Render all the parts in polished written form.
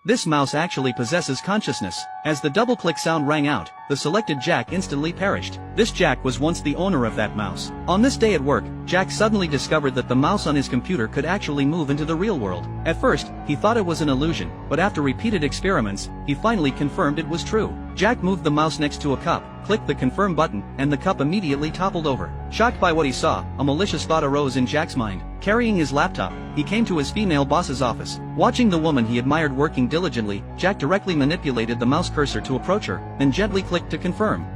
This mouse actually possesses consciousness. As the double-click sound rang out, the selected Jack instantly perished. This Jack was once the owner of that mouse. On this day at work, Jack suddenly discovered that the mouse on his computer could actually move into the real world. At first, he thought it was an illusion, but after repeated experiments, he finally confirmed it was true. Jack moved the mouse next to a cup, clicked the confirm button, and the cup immediately toppled over. Shocked by what he saw, a malicious thought arose in Jack's mind. Carrying his laptop, he came to his female boss's office. Watching the woman he admired working diligently, Jack directly manipulated the mouse cursor to approach her, then gently clicked to confirm.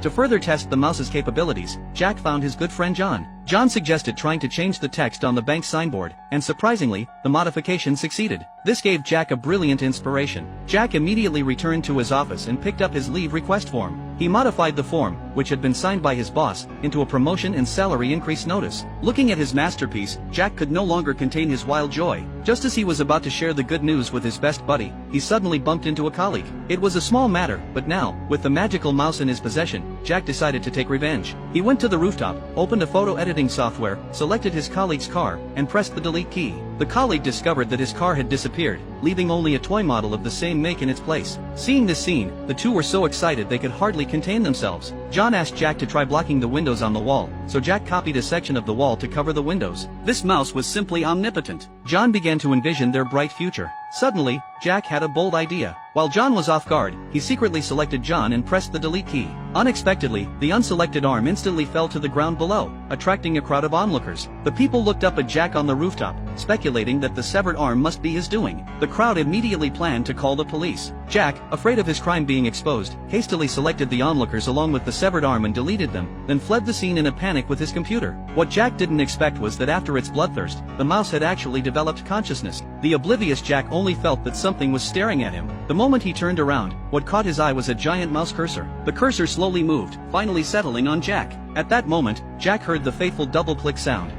To further test the mouse's capabilities, Jack found his good friend John. John suggested trying to change the text on the bank's signboard, and surprisingly, the modification succeeded. This gave Jack a brilliant inspiration. Jack immediately returned to his office and picked up his leave request form. He modified the form, which had been signed by his boss, into a promotion and salary increase notice. Looking at his masterpiece, Jack could no longer contain his wild joy. Just as he was about to share the good news with his best buddy, he suddenly bumped into a colleague. It was a small matter, but now, with the magical mouse in his possession, Jack decided to take revenge. He went to the rooftop, opened a photo editing software, selected his colleague's car, and pressed the delete key. The colleague discovered that his car had disappeared, leaving only a toy model of the same make in its place. Seeing this scene, the two were so excited they could hardly contain themselves. John asked Jack to try blocking the windows on the wall, so Jack copied a section of the wall to cover the windows. This mouse was simply omnipotent. John began to envision their bright future. Suddenly, Jack had a bold idea. While John was off guard, he secretly selected John and pressed the delete key. Unexpectedly, the unselected arm instantly fell to the ground below, attracting a crowd of onlookers. The people looked up at Jack on the rooftop, speculating that the severed arm must be his doing. The crowd immediately planned to call the police. Jack, afraid of his crime being exposed, hastily selected the onlookers along with the severed arm and deleted them, then fled the scene in a panic with his computer. What Jack didn't expect was that after its bloodthirst, the mouse had actually developed consciousness. The oblivious Jack only felt that something was staring at him. The moment he turned around, what caught his eye was a giant mouse cursor. The cursor slowly moved, finally settling on Jack. At that moment, Jack heard the fateful double-click sound.